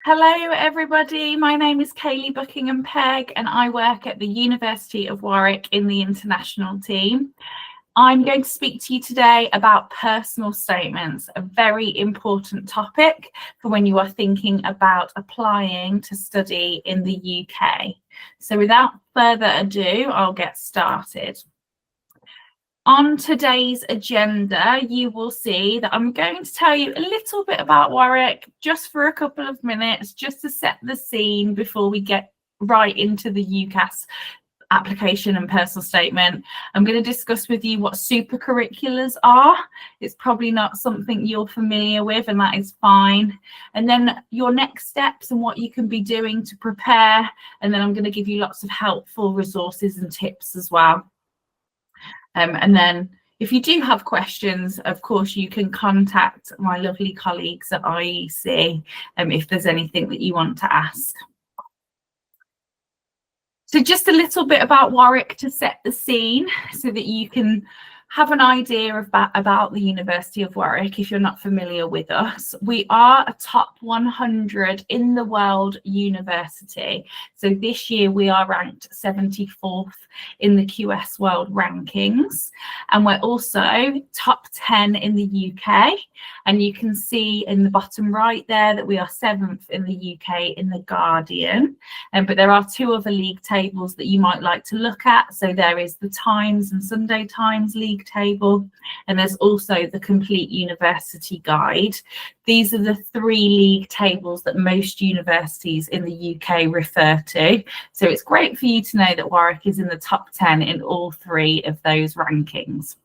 Hello everybody, my name is Kayleigh Buckingham-Pegg and I work at the University of Warwick in the international team. I'm going to speak to you today about personal statements, a very important topic for when you are thinking about applying to study in the UK. So without further ado, I'll get started. On today's agenda, you will see that I'm going to tell you a little bit about Warwick just for a couple of minutes, just to set the scene before we get right into the UCAS application and personal statement. I'm going to discuss with you what supercurriculars are. It's probably not something you're familiar with, and that is fine. And then your next steps and what you can be doing to prepare. And then I'm going to give you lots of helpful resources and tips as well. And then if you do have questions, of course, you can contact my lovely colleagues at IEC if there's anything that you want to ask. So just a little bit about Warwick to set the scene so that you can have an idea about the University of Warwick if you're not familiar with us. We are a top 100 in the world university. So this year we are ranked 74th in the QS World Rankings, and we're also top 10 in the UK. And you can see in the bottom right there that we are 7th in the UK in the Guardian. But there are two other league tables that you might like to look at. So there is the Times and Sunday Times league table, and there's also the Complete University Guide. These are the three league tables that most universities in the UK refer to. So it's great for you to know that Warwick is in the top 10 in all three of those rankings.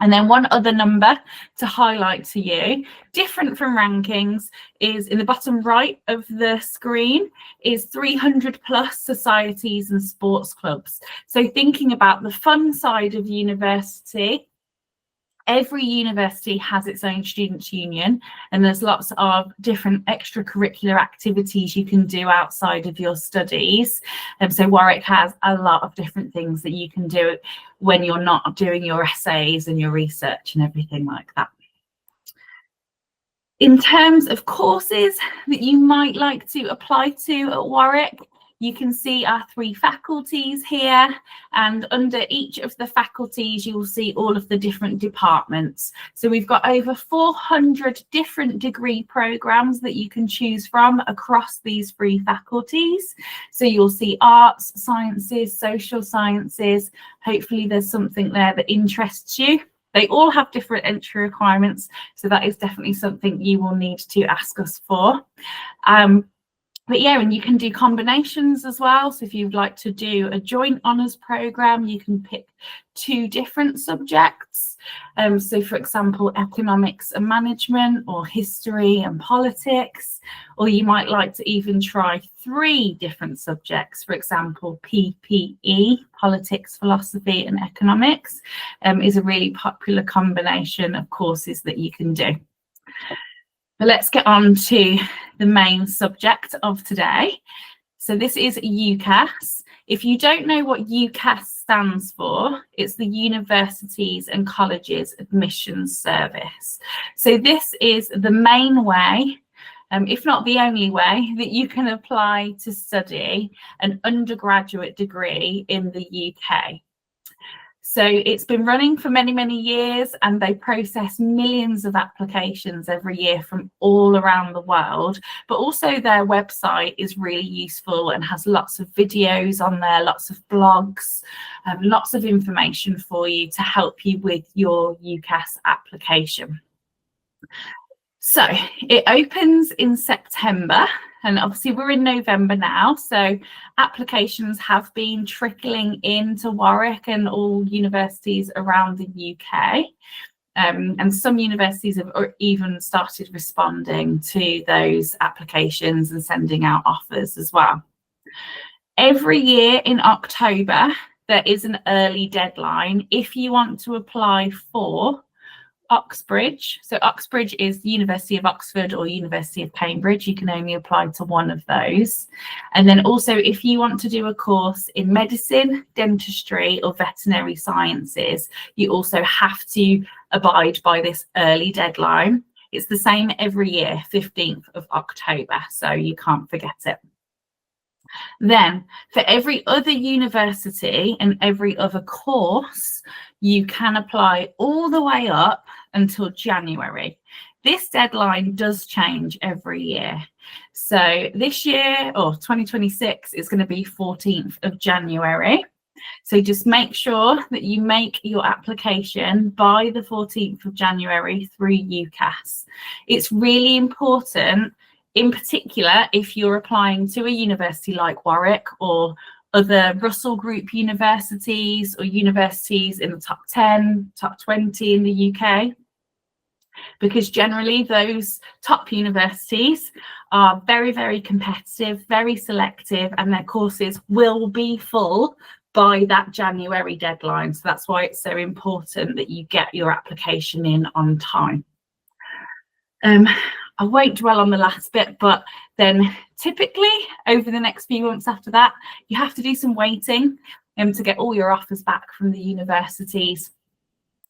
And then one other number to highlight to you, different from rankings, is in the bottom right of the screen is 300 plus societies and sports clubs. So thinking about the fun side of university, every university has its own students' union, and there's lots of different extracurricular activities you can do outside of your studies. And so Warwick has a lot of different things that you can do when you're not doing your essays and your research and everything like that. In terms of courses that you might like to apply to at Warwick, you can see our three faculties here, and under each of the faculties you will see all of the different departments. So we've got over 400 different degree programs that you can choose from across these three faculties. So you'll see arts, sciences, social sciences. Hopefully there's something there that interests you. They all have different entry requirements, so that is definitely something you will need to ask us for. But yeah, and you can do combinations as well. So if you'd like to do a joint honours programme, you can pick two different subjects. So for example, economics and management, or history and politics, or you might like to even try three different subjects. For example, PPE, politics, philosophy and economics, is a really popular combination of courses that you can do. But let's get on to the main subject of today. So this is UCAS. If you don't know what UCAS stands for, it's the Universities and Colleges Admissions Service. So this is the main way, if not the only way, that you can apply to study an undergraduate degree in the UK. So it's been running for many, many years, and they process millions of applications every year from all around the world. But also their website is really useful and has lots of videos on there, lots of blogs, lots of information for you to help you with your UCAS application. So it opens in September, and obviously we're in November now, so applications have been trickling into Warwick and all universities around the UK. And some universities have even started responding to those applications and sending out offers as well. Every year in October, there is an early deadline if you want to apply for Oxbridge. So Oxbridge is the University of Oxford or University of Cambridge. You can only apply to one of those. And then also if you want to do a course in medicine, dentistry or veterinary sciences, you also have to abide by this early deadline. It's the same every year, 15th of October, so you can't forget it. Then for every other university and every other course, you can apply all the way up until January. This deadline does change every year. So this year, or 2026, is going to be 14th of January. So just make sure that you make your application by the 14th of January through UCAS. It's really important, in particular, if you're applying to a university like Warwick or other Russell Group universities or universities in the top 10, top 20 in the UK, because generally those top universities are very, very competitive, very selective, and their courses will be full by that January deadline. So that's why it's so important that you get your application in on time. I won't dwell on the last bit, but then typically over the next few months after that, you have to do some waiting to get all your offers back from the universities.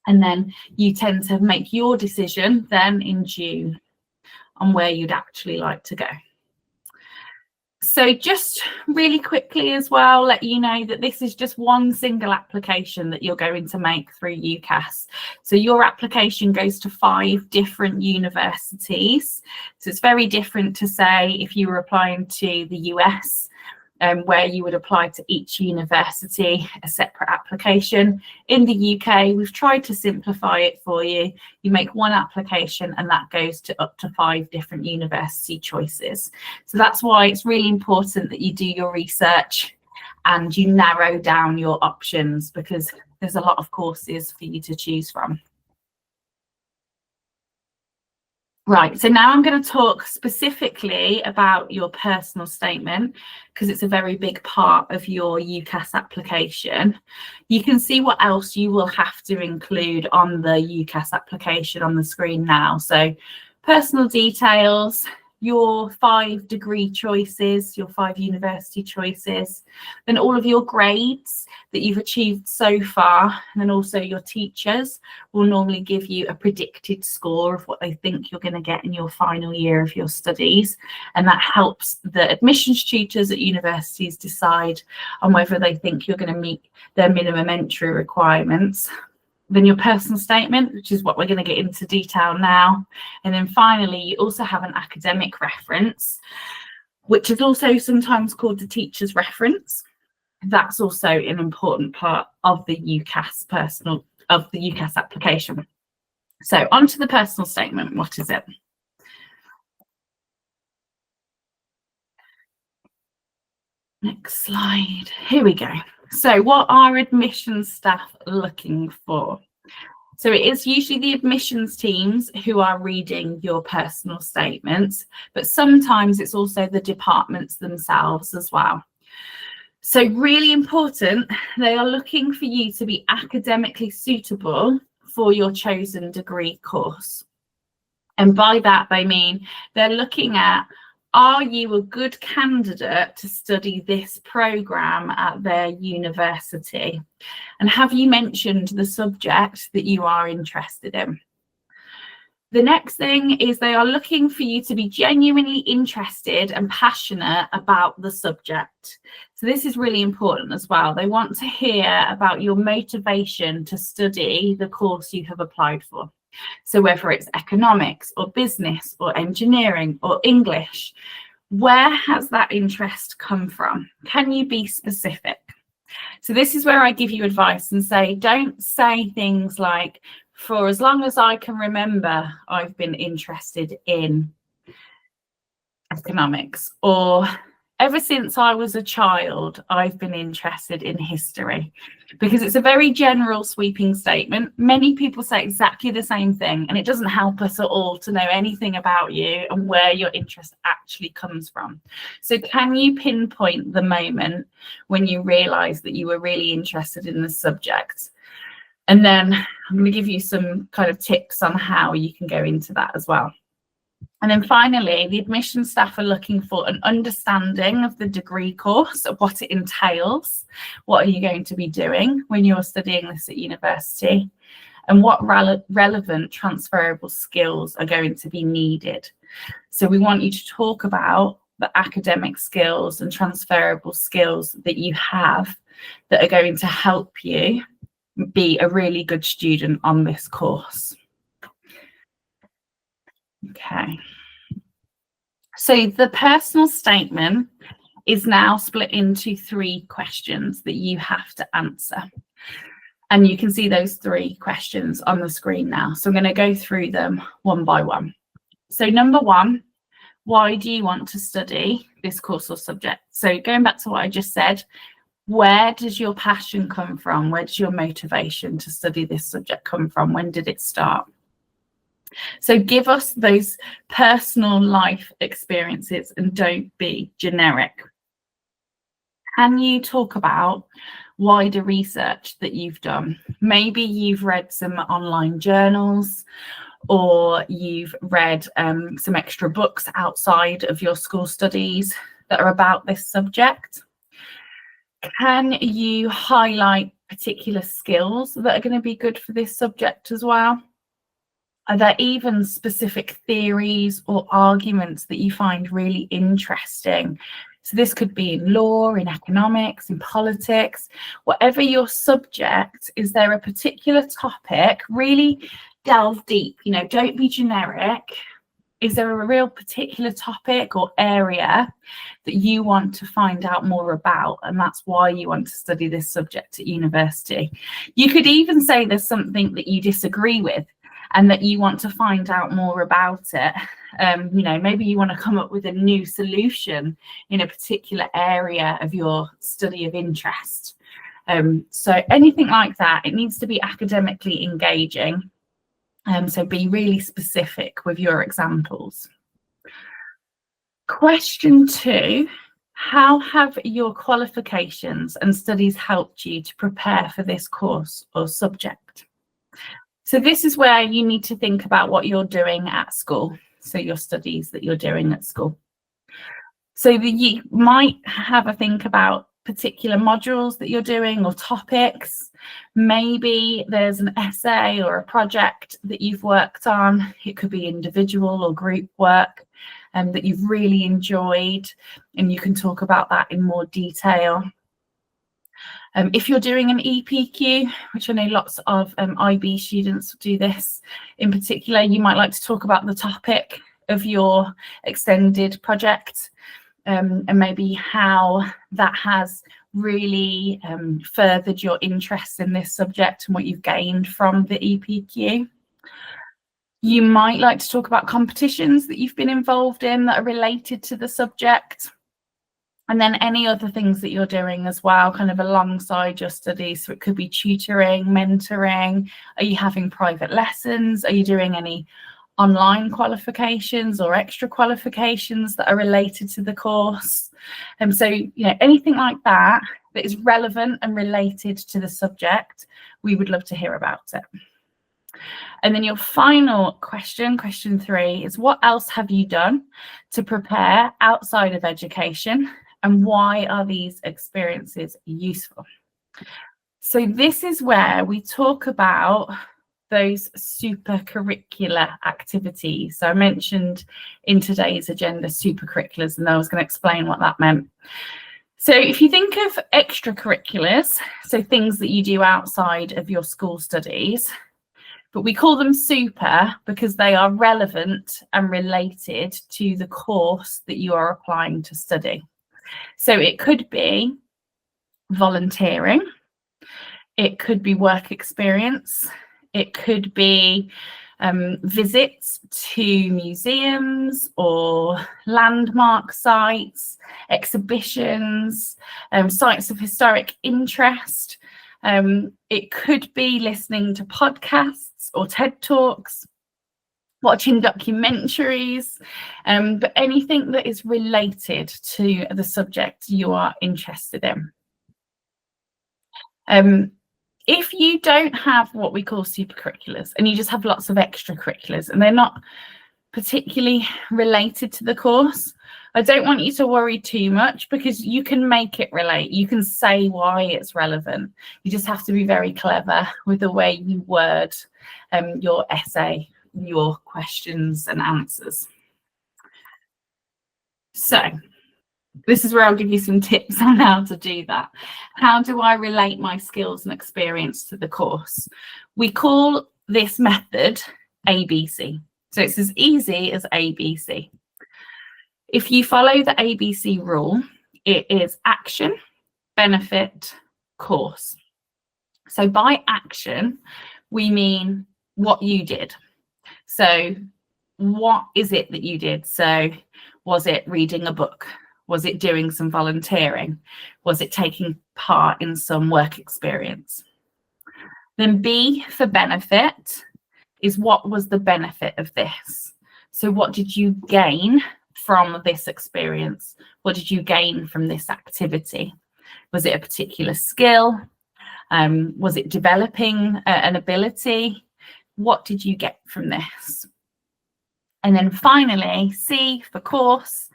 And then you tend to make your decision then in June on where you'd actually like to go. So just really quickly as well, let you know that this is just one single application that you're going to make through UCAS. So your application goes to 5 different universities. So it's very different to say if you were applying to the US, where you would apply to each university a separate application. In the UK, we've tried to simplify it for you. You make one application and that goes to up to 5 different university choices. So that's why it's really important that you do your research and you narrow down your options, because there's a lot of courses for you to choose from. Right, so now I'm going to talk specifically about your personal statement, because it's a very big part of your UCAS application. You can see what else you will have to include on the UCAS application on the screen now. So personal details, your 5 degree choices, your 5 university choices, then all of your grades that you've achieved so far, and then also your teachers will normally give you a predicted score of what they think you're going to get in your final year of your studies, and that helps the admissions tutors at universities decide on whether they think you're going to meet their minimum entry requirements. Then your personal statement, which is what we're going to get into detail now. And then finally, you also have an academic reference, which is also sometimes called the teacher's reference. That's also an important part of the UCAS application. So onto the personal statement. What is it? Next slide. Here we go. So what are admissions staff looking for? So it is usually the admissions teams who are reading your personal statements, but sometimes it's also the departments themselves as well. So really important, they are looking for you to be academically suitable for your chosen degree course. And by that, they mean they're looking at, are you a good candidate to study this programme at their university? And have you mentioned the subject that you are interested in? The next thing is they are looking for you to be genuinely interested and passionate about the subject. So this is really important as well. They want to hear about your motivation to study the course you have applied for. So whether it's economics or business or engineering or English, where has that interest come from? Can you be specific? So this is where I give you advice and say, don't say things like, for as long as I can remember, I've been interested in economics, or ever since I was a child, I've been interested in history, because it's a very general sweeping statement. Many people say exactly the same thing, and it doesn't help us at all to know anything about you and where your interest actually comes from. So can you pinpoint the moment when you realised that you were really interested in the subject? And then I'm going to give you some kind of tips on how you can go into that as well. And then finally, the admission staff are looking for an understanding of the degree course, of what it entails. What are you going to be doing when you're studying this at university? and what relevant transferable skills are going to be needed. So we want you to talk about the academic skills and transferable skills that you have that are going to help you be a really good student on this course. Okay. So the personal statement is now split into 3 questions that you have to answer. And you can see those 3 questions on the screen now. So I'm going to go through them one by one. So number 1, why do you want to study this course or subject? So going back to what I just said, where does your passion come from? Where does your motivation to study this subject come from? When did it start? So give us those personal life experiences and don't be generic. Can you talk about wider research that you've done? Maybe you've read some online journals, or you've read some extra books outside of your school studies that are about this subject. Can you highlight particular skills that are going to be good for this subject as well? Are there even specific theories or arguments that you find really interesting? So this could be in law, in economics, in politics, whatever your subject. Is there a particular topic? Really delve deep, don't be generic. Is there a real particular topic or area that you want to find out more about, and that's why you want to study this subject at university? You could even say there's something that you disagree with and that you want to find out more about it. Maybe you want to come up with a new solution in a particular area of your study of interest. So anything like that, it needs to be academically engaging. So be really specific with your examples. Question 2, how have your qualifications and studies helped you to prepare for this course or subject? So this is where you need to think about what you're doing at school. So your studies that you're doing at school. So you might have a think about particular modules that you're doing or topics. Maybe there's an essay or a project that you've worked on. It could be individual or group work that you've really enjoyed, and you can talk about that in more detail. If you're doing an EPQ, which I know lots of IB students do this in particular, you might like to talk about the topic of your extended project, and maybe how that has really furthered your interest in this subject and what you've gained from the EPQ. You might like to talk about competitions that you've been involved in that are related to the subject. And then any other things that you're doing as well, kind of alongside your studies. So it could be tutoring, mentoring. Are you having private lessons? Are you doing any online qualifications or extra qualifications that are related to the course? So, anything like that that is relevant and related to the subject, we would love to hear about it. And then your final question, question 3, is what else have you done to prepare outside of education? And why are these experiences useful? So this is where we talk about those supercurricular activities. So I mentioned in today's agenda supercurriculars, and I was going to explain what that meant. So if you think of extracurriculars, so things that you do outside of your school studies, but we call them super because they are relevant and related to the course that you are applying to study. So it could be volunteering, it could be work experience, it could be visits to museums or landmark sites, exhibitions, sites of historic interest. It could be listening to podcasts or TED Talks, watching documentaries, but anything that is related to the subject you are interested in. If you don't have what we call supercurriculars and you just have lots of extracurriculars and they're not particularly related to the course, I don't want you to worry too much, because you can make it relate. You can say why it's relevant. You just have to be very clever with the way you word your essay, your questions and answers. So this is where I'll give you some tips on how to do that. How do I relate my skills and experience to the course? We call this method ABC. So it's as easy as ABC. If you follow the ABC rule, it is action, benefit, course. So by action, we mean what you did. So what is it that you did? So was it reading a book? Was it doing some volunteering? Was it taking part in some work experience? Then B for benefit is, what was the benefit of this? So what did you gain from this experience? What did you gain from this activity? Was it a particular skill? Was it developing an ability? What did you get from this? And then finally, C for course.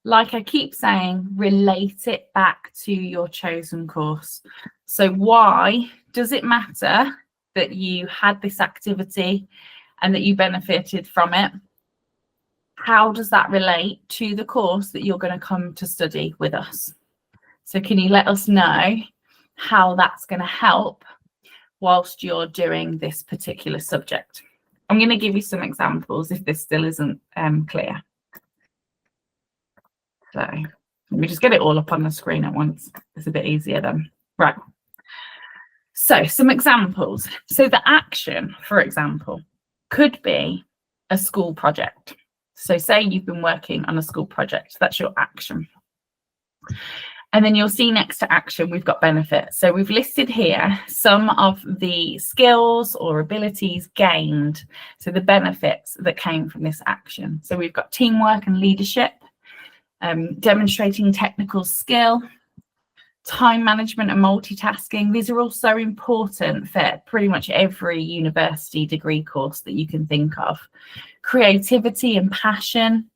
Like I keep saying, relate it back to your chosen course. So why does it matter that you had this activity and that you benefited from it? How does that relate to the course that you're going to come to study with us? So can you let us know how that's going to help whilst you're doing this particular subject? I'm going to give you some examples if this still isn't clear. So let me just get it all up on the screen at once. It's a bit easier then. Right. So some examples. So the action, for example, could be a school project. So say you've been working on a school project. That's your action. And then you'll see next to action, we've got benefit. So we've listed here some of the skills or abilities gained. So the benefits that came from this action. So we've got teamwork and leadership, demonstrating technical skill, time management and multitasking. These are all so important for pretty much every university degree course that you can think of. Creativity and passion,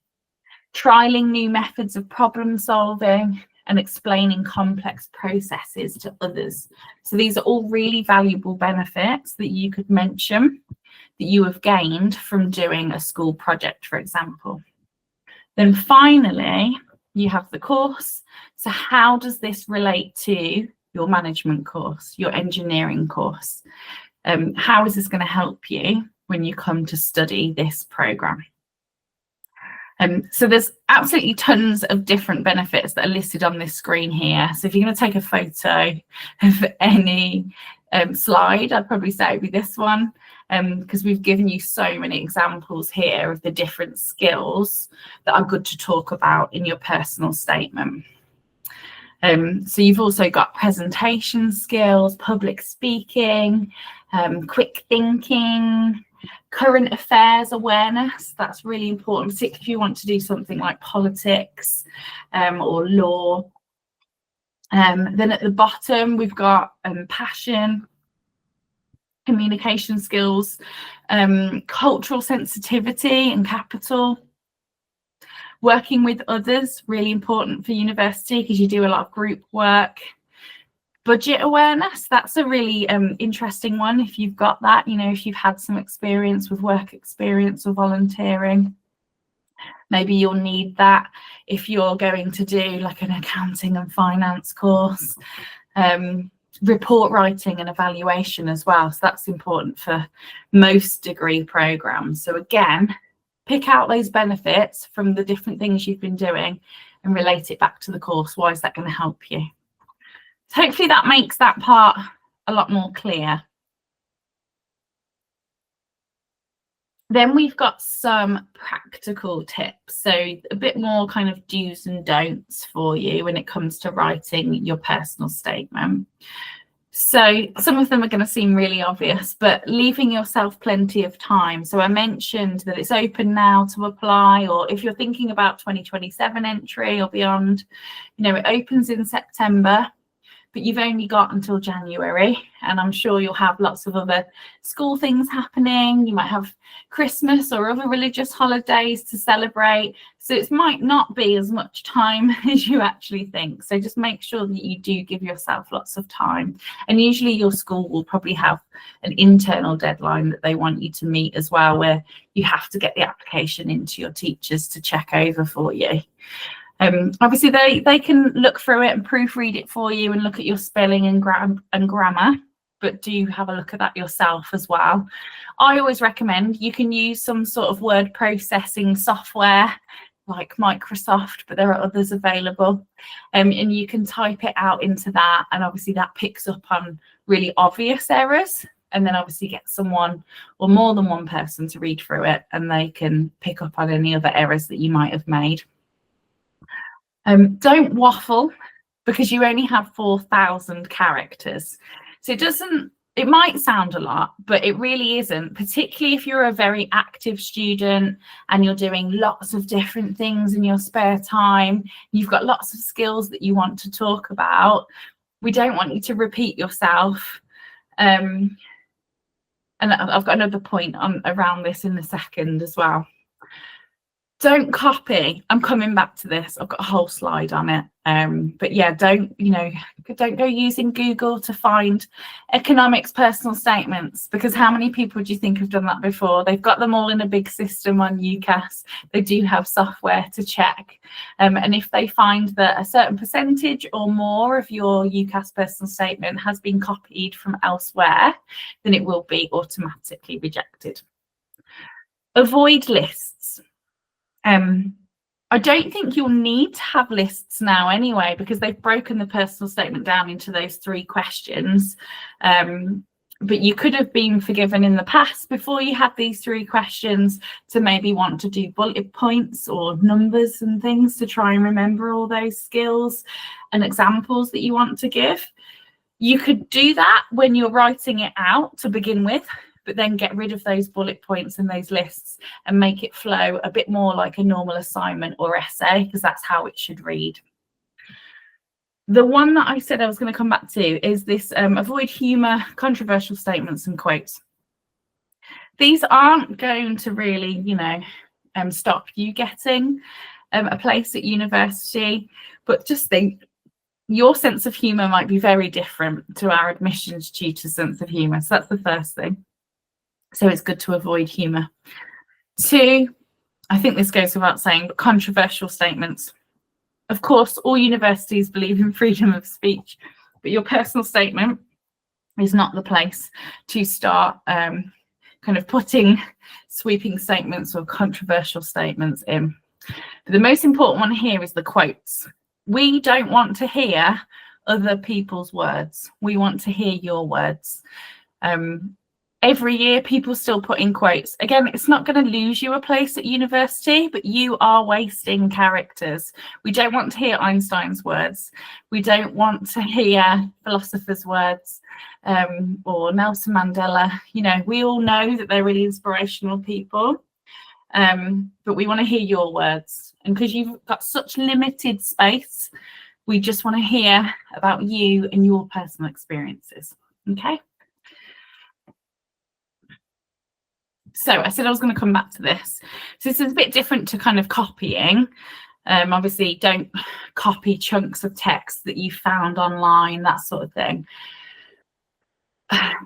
trialing new methods of problem solving, and explaining complex processes to others. So these are all really valuable benefits that you could mention that you have gained from doing a school project, for example. Then finally, you have the course. So how does this relate to your management course, your engineering course? How is this going to help you when you come to study this programme? So there's absolutely tons of different benefits that are listed on this screen here. So if you're going to take a photo of any slide, I'd probably say it would be this one, because we've given you so many examples here of the different skills that are good to talk about in your personal statement. So you've also got presentation skills, public speaking, quick thinking, current affairs awareness. That's really important, particularly if you want to do something like politics or law. Then at the bottom, we've got passion, communication skills, cultural sensitivity and capital. Working with others, really important for university because you do a lot of group work. Budget awareness, that's a really interesting one if you've got that, you know, if you've had some experience with work experience or volunteering. Maybe you'll need that if you're going to do like an accounting and finance course. Report writing and evaluation as well. So that's important for most degree programs. So again, pick out those benefits from the different things you've been doing and relate it back to the course. Why is that going to help you? So hopefully that makes that part a lot more clear. Then we've got some practical tips. So a bit more kind of do's and don'ts for you when it comes to writing your personal statement. So some of them are going to seem really obvious, but leaving yourself plenty of time. So I mentioned that it's open now to apply, or if you're thinking about 2027 entry or beyond, you know, it opens in September. but you've only got until January, and I'm sure you'll have lots of other school things happening. You might have Christmas or other religious holidays to celebrate, so it might not be as much time as you actually think. So just make sure that you do give yourself lots of time, and usually your school will probably have an internal deadline that they want you to meet as well, where you have to get the application into your teachers to check over for you. Obviously, they can look through it and proofread it for you and look at your spelling and grammar, but do have a look at that yourself as well. I always recommend you can use some sort of word processing software like Microsoft, but there are others available, and you can type it out into that, and obviously that picks up on really obvious errors, and then obviously get someone or more than one person to read through it, and they can pick up on any other errors that you might have made. Don't waffle, because you only have 4,000 characters. So it might sound a lot, but it really isn't, particularly if you're a very active student and you're doing lots of different things in your spare time. You've got lots of skills that you want to talk about. We don't want you to repeat yourself. And I've got another point around this in a second as well. Don't copy. I'm coming back to this. I've got a whole slide on it. But yeah, don't go using Google to find economics personal statements, because how many people do you think have done that before? They've got them all in a big system on UCAS. They do have software to check. And if they find that a certain percentage or more of your UCAS personal statement has been copied from elsewhere, then it will be automatically rejected. Avoid lists. I don't think you'll need to have lists now anyway, because they've broken the personal statement down into those 3 questions. But you could have been forgiven in the past, before you had these 3 questions, to maybe want to do bullet points or numbers and things to try and remember all those skills and examples that you want to give. You could do that when you're writing it out to begin with, but then get rid of those bullet points and those lists and make it flow a bit more like a normal assignment or essay, because that's how it should read. The one that I said I was going to come back to is this avoid humour, controversial statements and quotes. These aren't going to really, stop you getting a place at university, but just think your sense of humour might be very different to our admissions tutor's sense of humour. So that's the first thing. So it's good to avoid humour. 2, I think this goes without saying, but controversial statements. Of course, all universities believe in freedom of speech, but your personal statement is not the place to start kind of putting sweeping statements or controversial statements in. But the most important one here is the quotes. We don't want to hear other people's words. We want to hear your words. Every year, people still put in quotes. Again, it's not going to lose you a place at university, but you are wasting characters. We don't want to hear Einstein's words. We don't want to hear philosophers' words or Nelson Mandela. We all know that they're really inspirational people, but we want to hear your words. And because you've got such limited space, we just want to hear about you and your personal experiences. Okay? So I said I was going to come back to this. So this is a bit different to kind of copying. Obviously, don't copy chunks of text that you found online, that sort of thing.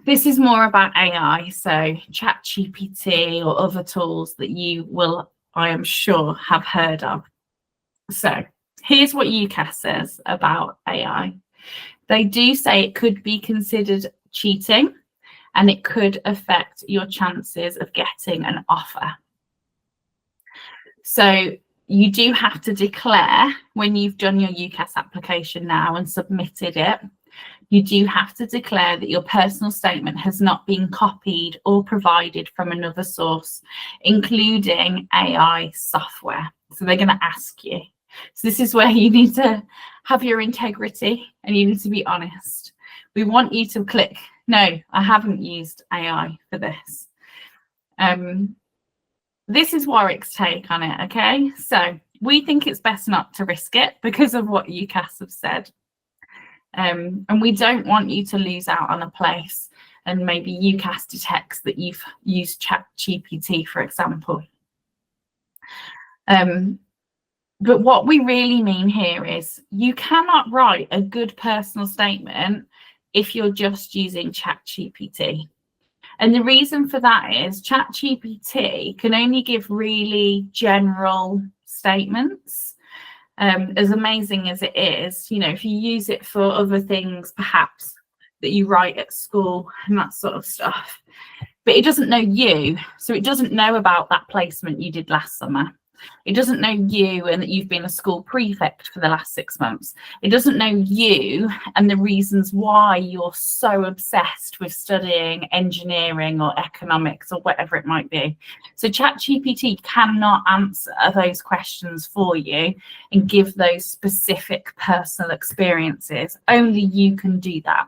This is more about AI, so ChatGPT or other tools that you will, I am sure, have heard of. So here's what UCAS says about AI. They do say it could be considered cheating, and it could affect your chances of getting an offer. So you do have to declare, when you've done your UCAS application now and submitted it, you do have to declare that your personal statement has not been copied or provided from another source, including AI software. So they're going to ask you. So this is where you need to have your integrity and you need to be honest. We want you to click, no, I haven't used AI for this. This is Warwick's take on it, okay? So we think it's best not to risk it because of what UCAS have said. And we don't want you to lose out on a place and maybe UCAS detects that you've used ChatGPT, for example. But what we really mean here is you cannot write a good personal statement if you're just using ChatGPT. And the reason for that is ChatGPT can only give really general statements. As amazing as it is, you know, if you use it for other things, perhaps that you write at school and that sort of stuff, but it doesn't know you. So it doesn't know about that placement you did last summer. It doesn't know you and that you've been a school prefect for the last 6 months. It doesn't know you and the reasons why you're so obsessed with studying engineering or economics or whatever it might be. So ChatGPT cannot answer those questions for you and give those specific personal experiences. Only you can do that.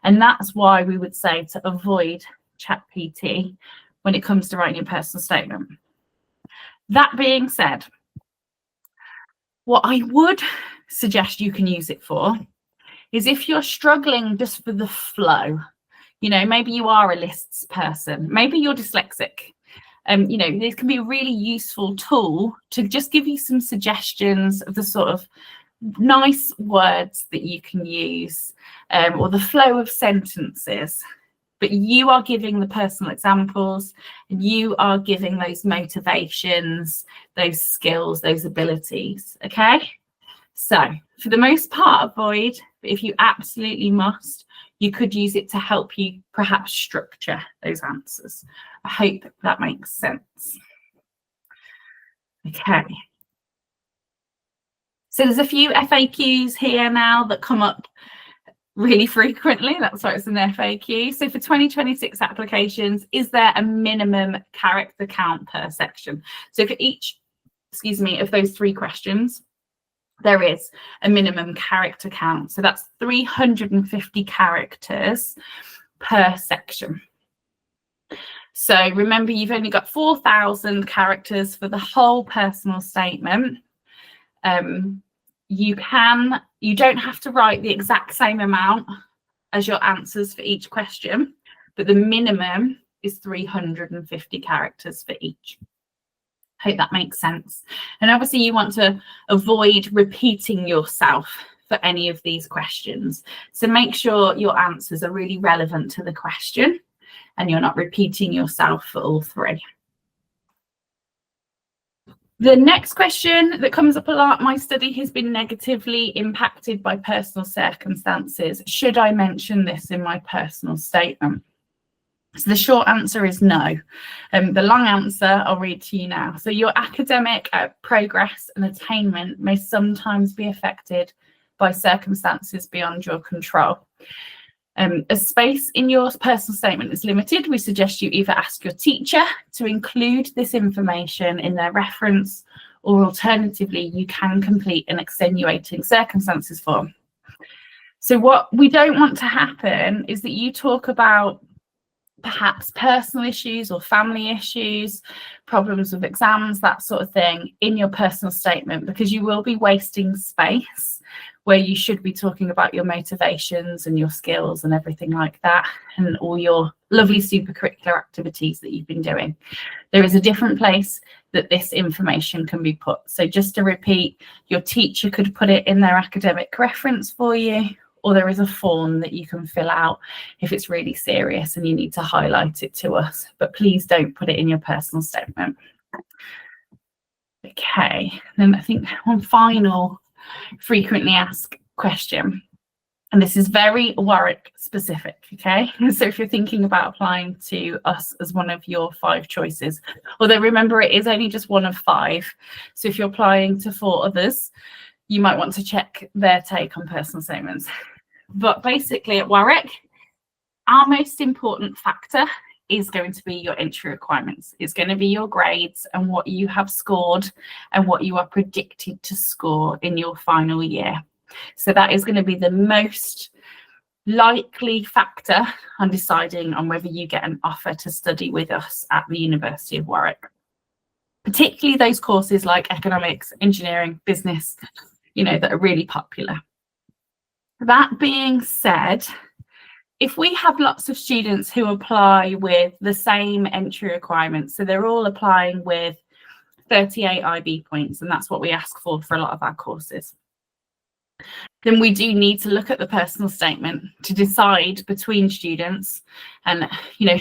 And that's why we would say to avoid ChatGPT when it comes to writing a personal statement. That being said, what I would suggest you can use it for is if you're struggling just for the flow, you know, maybe you are a lists person, maybe you're dyslexic. You know, this can be a really useful tool to just give you some suggestions of the sort of nice words that you can use or the flow of sentences. But you are giving the personal examples, and you are giving those motivations, those skills, those abilities, okay? So for the most part, avoid, but if you absolutely must, you could use it to help you perhaps structure those answers. I hope that makes sense. Okay. So there's a few FAQs here now that come up really frequently. That's why it's an FAQ. So for 2026 applications, is there a minimum character count per section? So for each, of those 3 questions, there is a minimum character count. So that's 350 characters per section. So remember, you've only got 4,000 characters for the whole personal statement. You don't have to write the exact same amount as your answers for each question, but the minimum is 350 characters for each. Hope that makes sense. And obviously you want to avoid repeating yourself for any of these questions. So make sure your answers are really relevant to the question and you're not repeating yourself for all 3. The next question that comes up a lot, my study has been negatively impacted by personal circumstances. Should I mention this in my personal statement? So the short answer is no. The long answer I'll read to you now. So your academic progress and attainment may sometimes be affected by circumstances beyond your control. As space in your personal statement is limited, we suggest you either ask your teacher to include this information in their reference, or alternatively, you can complete an extenuating circumstances form. So what we don't want to happen is that you talk about perhaps personal issues or family issues, problems with exams, that sort of thing in your personal statement, because you will be wasting space where you should be talking about your motivations and your skills and everything like that, and all your lovely supercurricular activities that you've been doing. There is a different place that this information can be put. So just to repeat, your teacher could put it in their academic reference for you, or there is a form that you can fill out if it's really serious and you need to highlight it to us. But please don't put it in your personal statement. Okay, then I think one final frequently asked question, and this is very Warwick specific, okay? So if you're thinking about applying to us as one of your 5 choices, although remember it is only just one of 5, so if you're applying to 4 others, you might want to check their take on personal statements. But basically at Warwick, our most important factor is going to be your entry requirements. It's going to be your grades and what you have scored and what you are predicted to score in your final year. So that is going to be the most likely factor on deciding on whether you get an offer to study with us at the University of Warwick. Particularly those courses like economics, engineering, business, you know, that are really popular. That being said, if we have lots of students who apply with the same entry requirements, so they're all applying with 38 IB points, and that's what we ask for a lot of our courses, then we do need to look at the personal statement to decide between students and,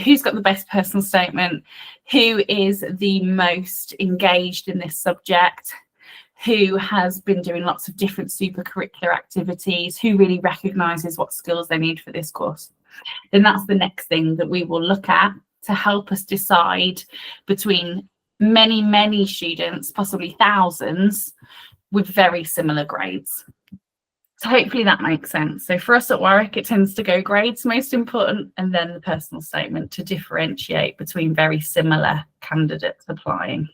who's got the best personal statement, who is the most engaged in this subject, who has been doing lots of different super curricular activities, who really recognises what skills they need for this course. Then that's the next thing that we will look at to help us decide between many, many students, possibly thousands, with very similar grades. So hopefully that makes sense. So for us at Warwick, it tends to go grades most important, and then the personal statement to differentiate between very similar candidates applying.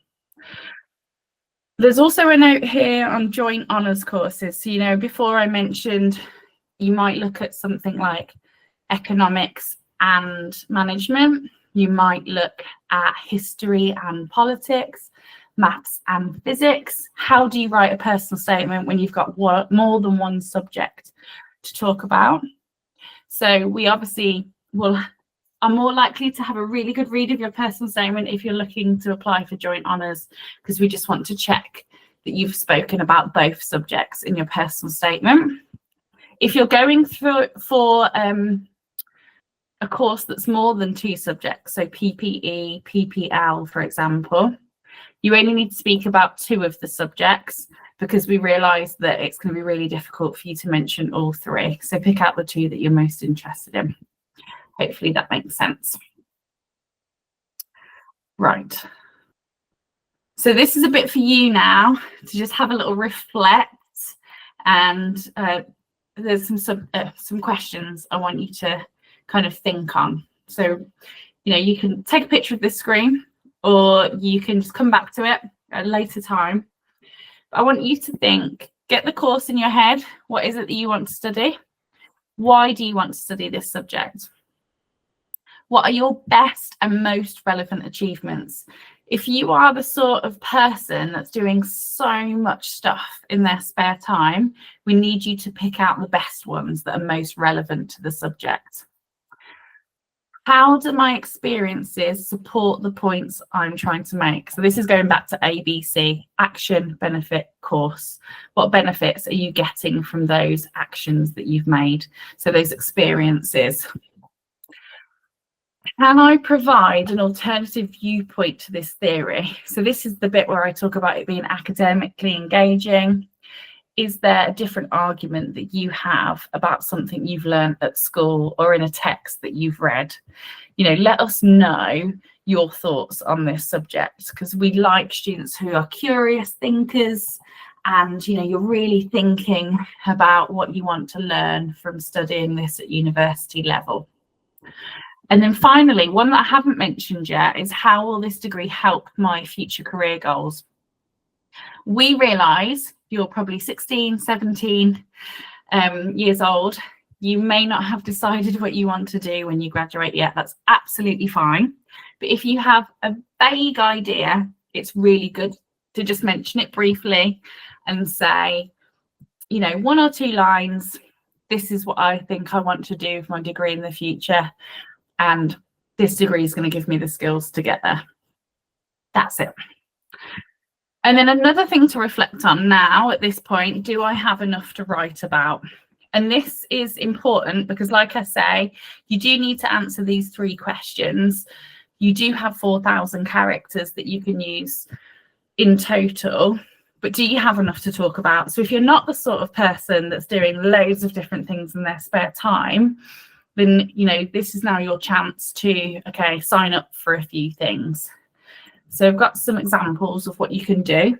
There's also a note here on joint honours courses. So, before I mentioned you might look at something like economics and management. You might look at history and politics, maths and physics. How do you write a personal statement when you've got more than one subject to talk about? So we obviously are more likely to have a really good read of your personal statement if you're looking to apply for joint honours, because we just want to check that you've spoken about both subjects in your personal statement. If you're going through for a course that's more than 2 subjects, so PPE, PPL, for example, you only need to speak about 2 of the subjects, because we realise that it's going to be really difficult for you to mention all 3. So pick out the 2 that you're most interested in. Hopefully that makes sense. Right. So this is a bit for you now to just have a little reflect, and there's some questions I want you to kind of think on. So, you can take a picture of this screen, or you can just come back to it at a later time. But I want you to think, get the course in your head. What is it that you want to study? Why do you want to study this subject? What are your best and most relevant achievements? If you are the sort of person that's doing so much stuff in their spare time, we need you to pick out the best ones that are most relevant to the subject. How do my experiences support the points I'm trying to make? So this is going back to ABC, action, benefit, course. What benefits are you getting from those actions that you've made? So those experiences. Can I provide an alternative viewpoint to this theory? So this is the bit where I talk about it being academically engaging. Is there a different argument that you have about something you've learned at school or in a text that you've read? Let us know your thoughts on this subject, because we like students who are curious thinkers, and you're really thinking about what you want to learn from studying this at university level. And then finally, one that I haven't mentioned yet is, how will this degree help my future career goals? We realise you're probably 16, 17 years old. You may not have decided what you want to do when you graduate yet. That's absolutely fine. But if you have a vague idea, it's really good to just mention it briefly and say, 1 or 2 lines, this is what I think I want to do with my degree in the future, and this degree is going to give me the skills to get there. That's it. And then another thing to reflect on now at this point, do I have enough to write about? And this is important because, like I say, you do need to answer these 3 questions. You do have 4,000 characters that you can use in total, but do you have enough to talk about? So if you're not the sort of person that's doing loads of different things in their spare time, then, this is now your chance to, sign up for a few things. So I've got some examples of what you can do.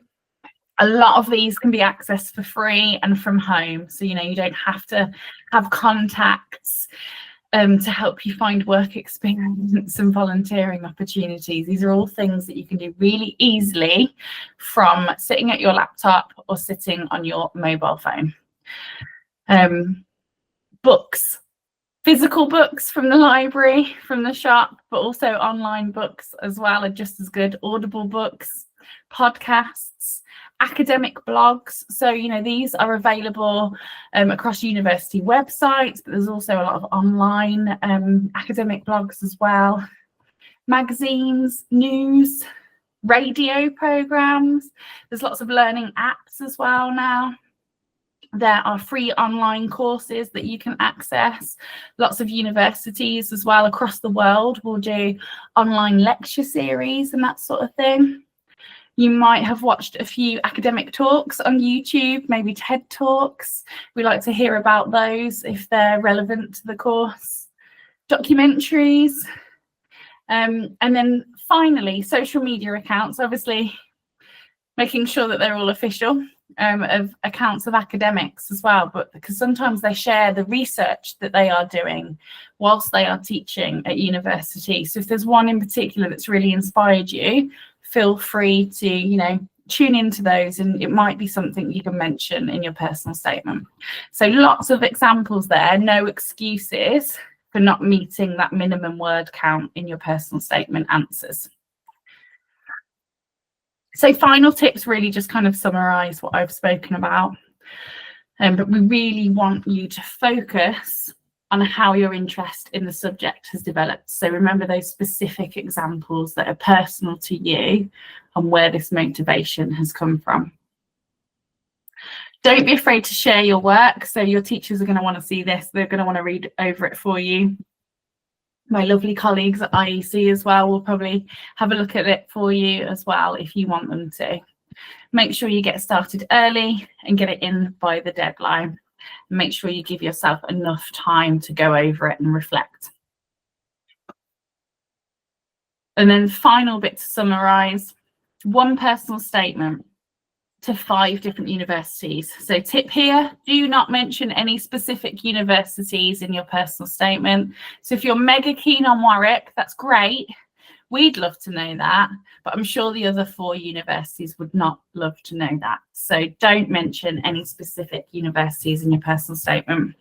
A lot of these can be accessed for free and from home. So, you don't have to have contacts to help you find work experience and volunteering opportunities. These are all things that you can do really easily from sitting at your laptop or sitting on your mobile phone. Books. Physical books from the library, from the shop, but also online books as well are just as good. Audible books, podcasts, Academic blogs. So, these are available across university websites, but there's also a lot of online academic blogs as well. Magazines, news, radio programs. There's lots of learning apps as well now. There are free online courses that you can access. Lots of universities as well across the world will do online lecture series and that sort of thing. You might have watched a few academic talks on YouTube, maybe TED Talks. We like to hear about those if they're relevant to the course. Documentaries. And then finally, social media accounts, obviously making sure that they're all official, of accounts of academics as well, but because sometimes they share the research that they are doing whilst they are teaching at university. So if there's one in particular that's really inspired you, feel free to, tune into those, and it might be something you can mention in your personal statement. So lots of examples there, no excuses for not meeting that minimum word count in your personal statement answers. So final tips really just kind of summarize what I've spoken about. But we really want you to focus on how your interest in the subject has developed. So remember those specific examples that are personal to you and where this motivation has come from. Don't be afraid to share your work. So your teachers are going to want to see this. They're going to want to read over it for you. My lovely colleagues at IEC as well will probably have a look at it for you as well if you want them to. Make sure you get started early and get it in by the deadline. Make sure you give yourself enough time to go over it and reflect. And then final bit to summarise, one personal statement to 5 different universities. So tip here, do not mention any specific universities in your personal statement. So if you're mega keen on Warwick, that's great. We'd love to know that, but I'm sure the other 4 universities would not love to know that. So don't mention any specific universities in your personal statement.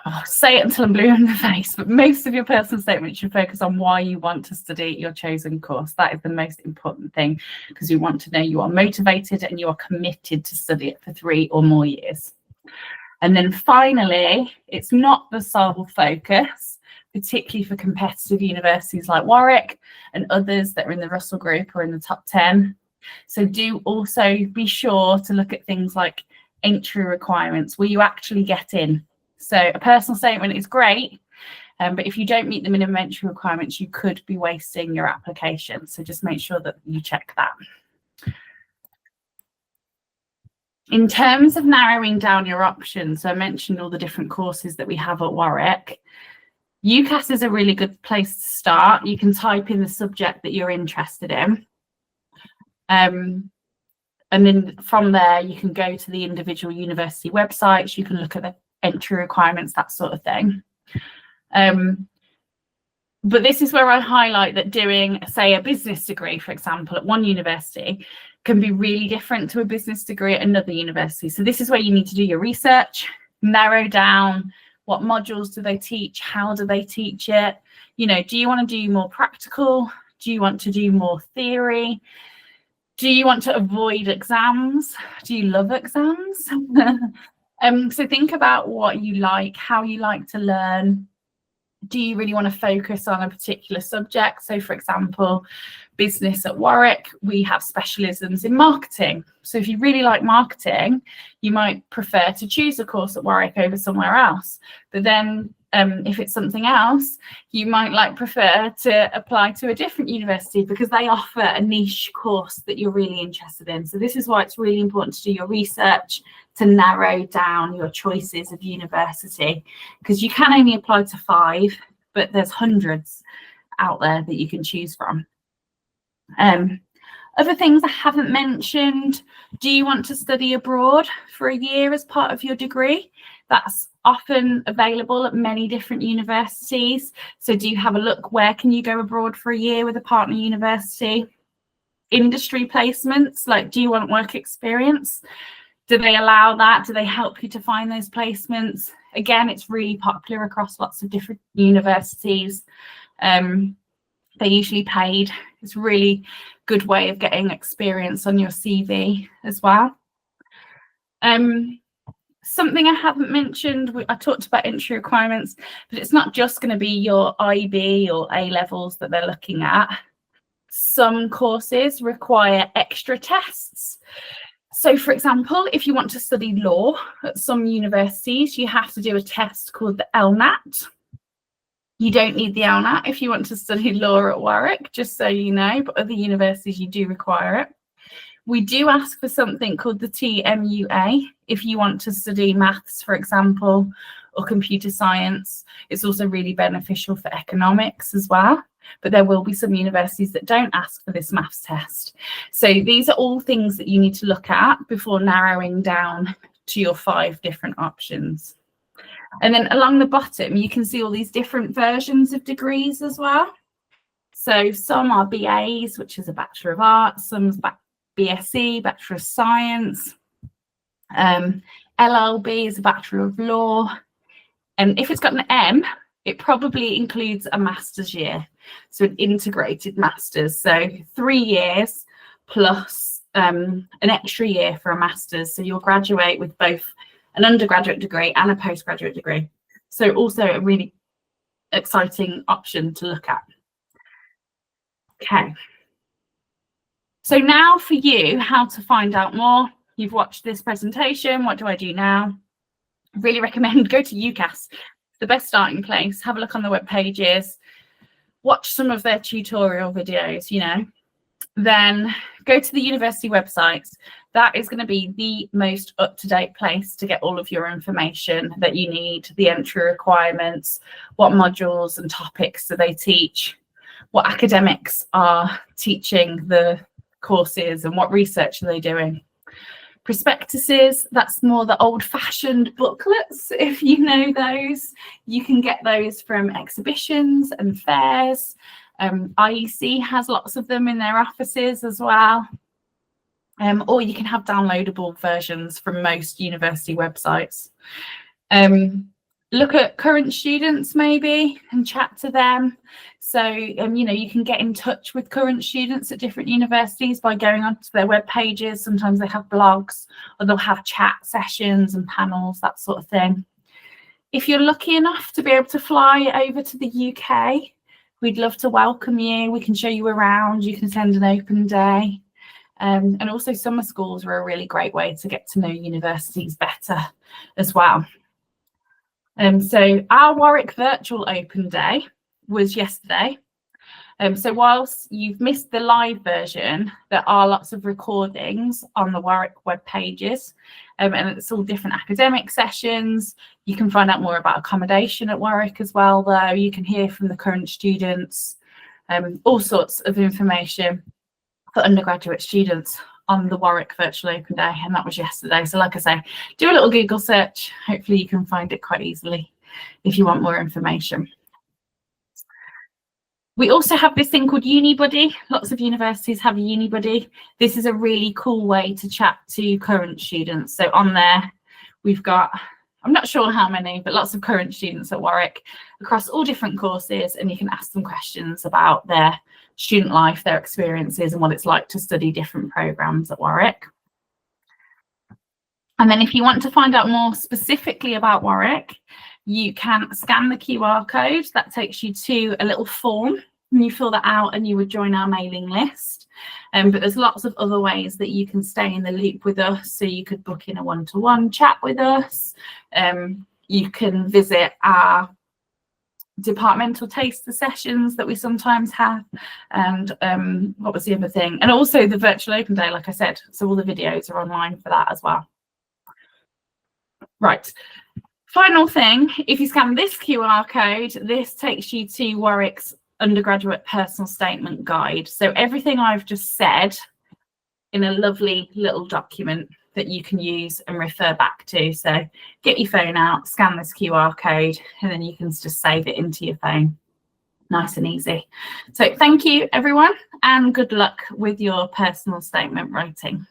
I'll say it until I'm blue in the face, but most of your personal statement should focus on why you want to study your chosen course. That is the most important thing, because we want to know you are motivated and you are committed to study it for 3 or more years. And then finally, it's not the sole focus, particularly for competitive universities like Warwick and others that are in the Russell Group or in the top 10. So do also be sure to look at things like entry requirements, where you actually get in. So a personal statement is great, but if you don't meet the minimum entry requirements, you could be wasting your application. So just make sure that you check that. In terms of narrowing down your options, so I mentioned all the different courses that we have at Warwick. UCAS is a really good place to start. You can type in the subject that you're interested in. And then from there, you can go to the individual university websites. You can look at the entry requirements, that sort of thing. But this is where I highlight that doing, say, a business degree, for example, at one university can be really different to a business degree at another university. So this is where you need to do your research, narrow down what modules do they teach, how do they teach it, do you want to do more practical, do you want to do more theory, do you want to avoid exams, do you love exams? So think about what you like, how you like to learn. Do you really want to focus on a particular subject? So for example, business at Warwick, we have specialisms in marketing. So if you really like marketing, you might prefer to choose a course at Warwick over somewhere else. But then if it's something else, you might prefer to apply to a different university because they offer a niche course that you're really interested in. So this is why it's really important to do your research, to narrow down your choices of university, because you can only apply to 5, but there's hundreds out there that you can choose from. Other things I haven't mentioned, do you want to study abroad for a year as part of your degree? That's often available at many different universities. So do you have a look, where can you go abroad for a year with a partner university? Industry placements, do you want work experience? Do they allow that? Do they help you to find those placements? Again, it's really popular across lots of different universities. They're usually paid. It's a really good way of getting experience on your CV as well. Something I haven't mentioned, I talked about entry requirements, but it's not just going to be your IB or A levels that they're looking at. Some courses require extra tests. So, for example, if you want to study law at some universities, you have to do a test called the LNAT. You don't need the LNAT if you want to study law at Warwick, just so you know, but other universities, you do require it. We do ask for something called the TMUA if you want to study maths, for example, or computer science. It's also really beneficial for economics as well. But there will be some universities that don't ask for this maths test. So these are all things that you need to look at before narrowing down to your 5 different options. And then along the bottom, you can see all these different versions of degrees as well. So some are BAs, which is a Bachelor of Arts, some's BSc, Bachelor of Science. LLB is a Bachelor of Law. And if it's got an M, it probably includes a master's year, so an integrated master's. So 3 years plus an extra year for a master's. So you'll graduate with both an undergraduate degree and a postgraduate degree. So also a really exciting option to look at. Okay. So now for you, how to find out more. You've watched this presentation. What do I do now? I really recommend go to UCAS. The best starting place. Have a look on the web pages. Watch some of their tutorial videos, you know. Then go to the university websites. That is going to be the most up-to-date place to get all of your information that you need, the entry requirements, what modules and topics do they teach, what academics are teaching the courses, and what research are they doing. Prospectuses, that's more the old-fashioned booklets, if you know those. You can get those from exhibitions and fairs. IEC has lots of them in their offices as well. Or you can have downloadable versions from most university websites. Look at current students maybe and chat to them. So, you know, you can get in touch with current students at different universities by going onto their web pages. Sometimes they have blogs, or they'll have chat sessions and panels, that sort of thing. If you're lucky enough to be able to fly over to the UK, we'd love to welcome you. We can show you around. You can attend an open day. And also summer schools are a really great way to get to know universities better as well. So our Warwick Virtual Open Day was yesterday. So whilst you've missed the live version, there are lots of recordings on the Warwick web pages, and it's all different academic sessions. You can find out more about accommodation at Warwick as well, though. You can hear from the current students, all sorts of information for undergraduate students on the Warwick Virtual Open Day, and that was yesterday. So like I say, do a little Google search. Hopefully you can find it quite easily if you want more information. We also have this thing called UniBuddy. Lots of universities have a UniBuddy. This is a really cool way to chat to current students. So on there, we've got, I'm not sure how many, but lots of current students at Warwick across all different courses, and you can ask them questions about their student life, their experiences, and what it's like to study different programs at Warwick. And then if you want to find out more specifically about Warwick, you can scan the QR code. That takes you to a little form, and you fill that out and you would join our mailing list. But there's lots of other ways that you can stay in the loop with us. So you could book in a one-to-one chat with us. You can visit our departmental taster sessions that we sometimes have. And what was the other thing? And also the virtual open day, like I said. So all the videos are online for that as well. Right. Final thing, if you scan this QR code, this takes you to Warwick's undergraduate personal statement guide. So everything I've just said in a lovely little document that you can use and refer back to. So get your phone out, scan this QR code, and then you can just save it into your phone. Nice and easy. So thank you, everyone, and good luck with your personal statement writing.